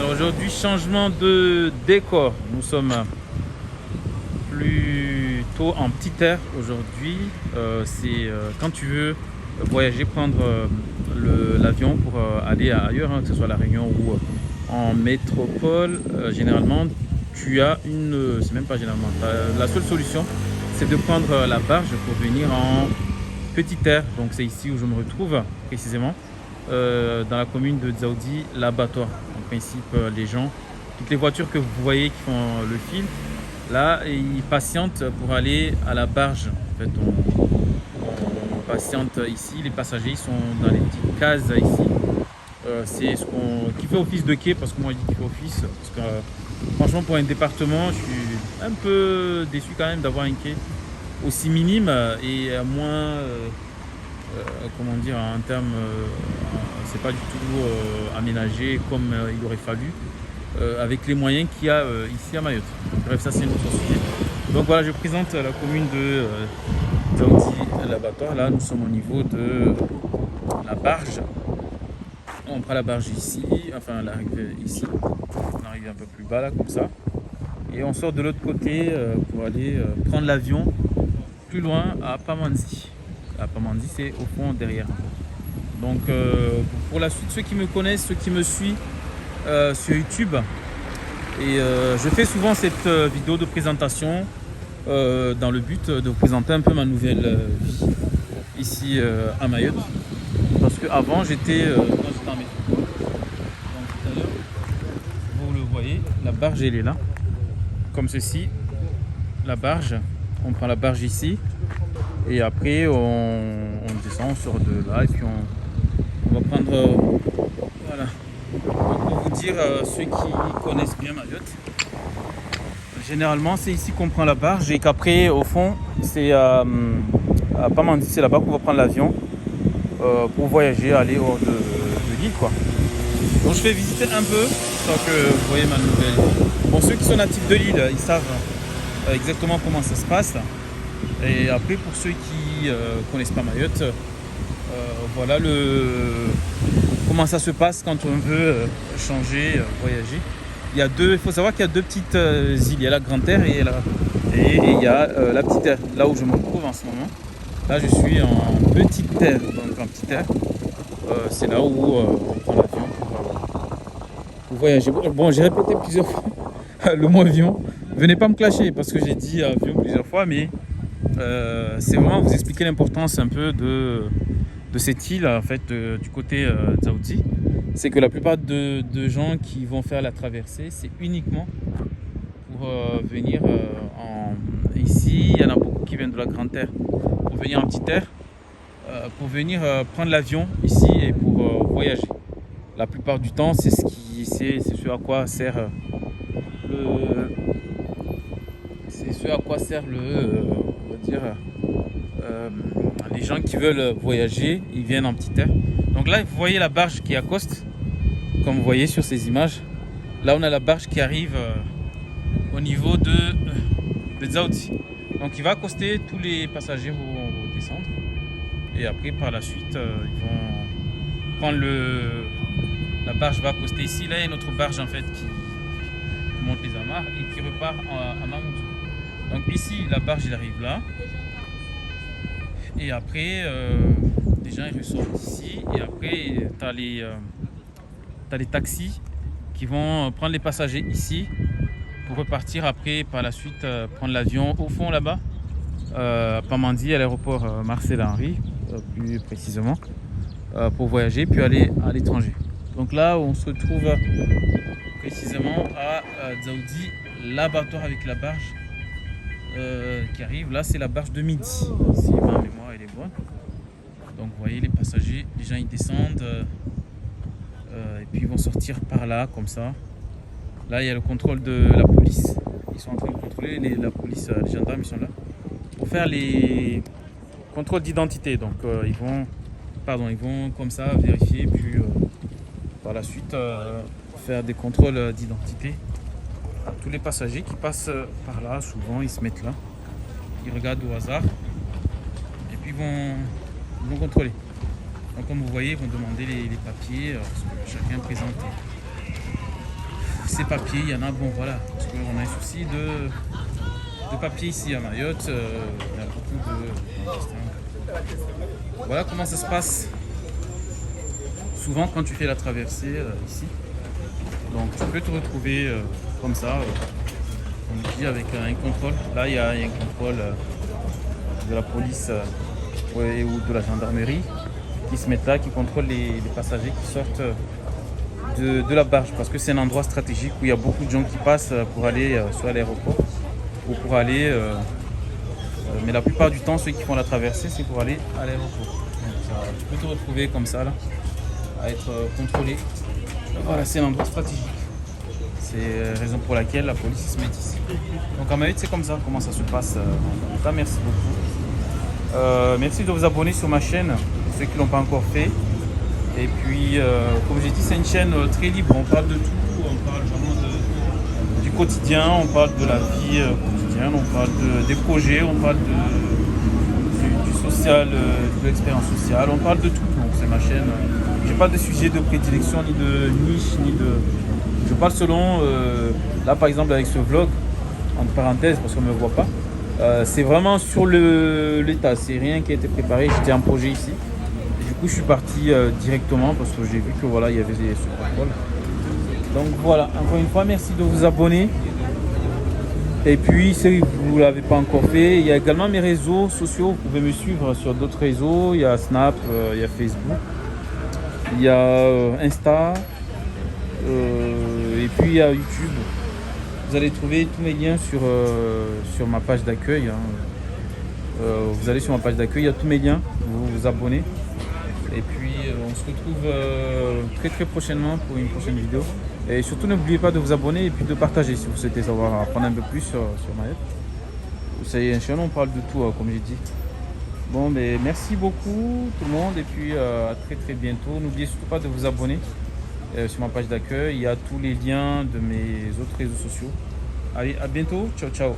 Alors aujourd'hui, changement de décor. Nous sommes plutôt en petit air aujourd'hui. C'est quand tu veux voyager, prendre l'avion pour aller ailleurs, hein, que ce soit à La Réunion ou en métropole. Généralement, tu as une... c'est même pas généralement. La seule solution, c'est de prendre la barge pour venir en petit air. Donc c'est ici où je me retrouve précisément. Dans la commune de Dzaoudi, l'abattoir. En principe, les gens, toutes les voitures que vous voyez qui font le fil, là, ils patientent pour aller à la barge. En fait, on patiente ici. Les passagers sont dans les petites cases ici. C'est ce qui fait office de quai, parce que moi je dis qu'il fait office. Parce que franchement, pour un département, je suis un peu déçu quand même d'avoir un quai aussi minime et moins. Comment dire, en termes, c'est pas du tout aménagé comme il aurait fallu, avec les moyens qu'il y a ici à Mayotte. Bref, ça c'est une autre sujet. Donc voilà, je présente la commune de Dzaoudi, l'abattoir. Là, nous sommes au niveau de la barge. On prend la barge ici, enfin l'arrivée ici. On arrive un peu plus bas là, comme ça. Et on sort de l'autre côté pour aller prendre l'avion plus loin à Pamandzi. À Pamandzi, c'est au fond derrière. Donc pour la suite, ceux qui me connaissent, ceux qui me suivent sur YouTube, et je fais souvent cette vidéo de présentation dans le but de vous présenter un peu ma nouvelle vie ici à Mayotte. Parce qu'avant j'étais en métropole. Donc tout à l'heure, vous le voyez, la barge elle est là, comme ceci. La barge, on prend la barge ici. Et après, on descend, on sort de là et puis on va prendre... voilà. Donc pour vous dire, ceux qui connaissent bien Mayotte, généralement c'est ici qu'on prend la barge et qu'après, au fond, c'est à Pamandzi, c'est là-bas qu'on va prendre l'avion pour voyager, aller hors de l'île, quoi. Donc je fais visiter un peu, tant que vous voyez ma nouvelle vie. Bon, ceux qui sont natifs de l'île, ils savent exactement comment ça se passe. Et après, pour ceux qui connaissent pas Mayotte, voilà comment ça se passe quand on veut changer, voyager. Il faut savoir qu'il y a deux petites îles. Il y a la Grande Terre et il y a la Petite Terre. Là où je me trouve en ce moment, là je suis en Petite Terre. Donc en Petite Terre, c'est là où on prend l'avion pour voyager. Bon, j'ai répété plusieurs fois le mot avion. Venez pas me clasher parce que j'ai dit avion plusieurs fois, mais c'est vraiment vous expliquer l'importance un peu de cette île, en fait, du côté Dzaoudi. C'est que la plupart de gens qui vont faire la traversée, c'est uniquement pour venir ici. Il y en a beaucoup qui viennent de la Grande Terre pour venir en Petite Terre, pour venir prendre l'avion ici et pour voyager. La plupart du temps, c'est ce à quoi sert on va dire, les gens qui veulent voyager, ils viennent en Petite Terre. Donc là, vous voyez la barge qui accoste, comme vous voyez sur ces images. Là, on a la barge qui arrive au niveau de Dzaoudi. Donc il va accoster, tous les passagers vont descendre. Et après, par la suite, ils vont prendre la barge va accoster ici. Là, il y a une autre barge en fait qui monte les amarres et qui repart à Mamoudzou. Donc ici, la barge il arrive là. Et après, les gens ils ressortent ici. Et après, tu as les taxis qui vont prendre les passagers ici pour repartir après, par la suite, prendre l'avion au fond là-bas, à Pamandzi, à l'aéroport Marcel Henry, plus précisément, pour voyager puis aller à l'étranger. Donc là, on se retrouve précisément à Dzaoudi, l'abattoir avec la barge qui arrive. Là, c'est la barge de midi, si ma mémoire elle est bonne. Donc, vous voyez les passagers, les gens ils descendent et puis ils vont sortir par là, comme ça. Là, il y a le contrôle de la police. Ils sont en train de contrôler la police, les gendarmes ils sont là pour faire les contrôles d'identité. Donc, ils vont comme ça vérifier puis par la suite faire des contrôles d'identité à tous les passagers qui passent par là. Souvent ils se mettent là, ils regardent au hasard et puis ils vont contrôler. Donc comme vous voyez, ils vont demander les papiers, ce que chacun présente ces papiers, il y en a, bon voilà, parce qu'on a un souci de papier ici à Mayotte, il y a beaucoup de... Voilà comment ça se passe souvent quand tu fais la traversée ici. Donc tu peux te retrouver comme ça, on dit avec un contrôle. Là il y a un contrôle de la police ouais, ou de la gendarmerie qui se mettent là, qui contrôlent les passagers qui sortent de la barge, parce que c'est un endroit stratégique où il y a beaucoup de gens qui passent pour aller soit à l'aéroport ou pour aller mais la plupart du temps ceux qui font la traversée c'est pour aller à l'aéroport. Donc tu peux te retrouver comme ça là à être contrôlé. Voilà, c'est un endroit stratégique, c'est la raison pour laquelle la police se met ici. Donc à Mayotte c'est comme ça comment ça se passe. En tout cas merci beaucoup, merci de vous abonner sur ma chaîne ceux qui ne l'ont pas encore fait. Et puis, comme j'ai dit, c'est une chaîne très libre. On parle de tout, on parle vraiment du quotidien, on parle de la vie quotidienne, on parle des projets, on parle du social, de l'expérience sociale, on parle de tout. Donc c'est ma chaîne. J'ai pas de sujet de prédilection, ni de niche, ni de... Je parle selon, là par exemple avec ce vlog, entre parenthèses, parce qu'on ne me voit pas, c'est vraiment sur l'état, c'est rien qui a été préparé, j'étais en projet ici. Du coup je suis parti directement parce que j'ai vu que voilà il y avait ce contrôle. Donc voilà, encore une fois merci de vous abonner. Et puis si vous ne l'avez pas encore fait, il y a également mes réseaux sociaux, vous pouvez me suivre sur d'autres réseaux, il y a Snap, il y a Facebook, il y a Insta, et puis il y a YouTube. Vous allez trouver tous mes liens sur ma page d'accueil. Vous allez sur ma page d'accueil, il y a tous mes liens, vous vous abonnez. Et puis on se retrouve très prochainement pour une prochaine vidéo. Et surtout n'oubliez pas de vous abonner et puis de partager si vous souhaitez savoir apprendre un peu plus sur Mayotte. C'est un chaîne, on parle de tout comme j'ai dit. Bon mais merci beaucoup tout le monde et puis à très bientôt. N'oubliez surtout pas de vous abonner sur ma page d'accueil. Il y a tous les liens de mes autres réseaux sociaux. Allez, à bientôt, ciao ciao.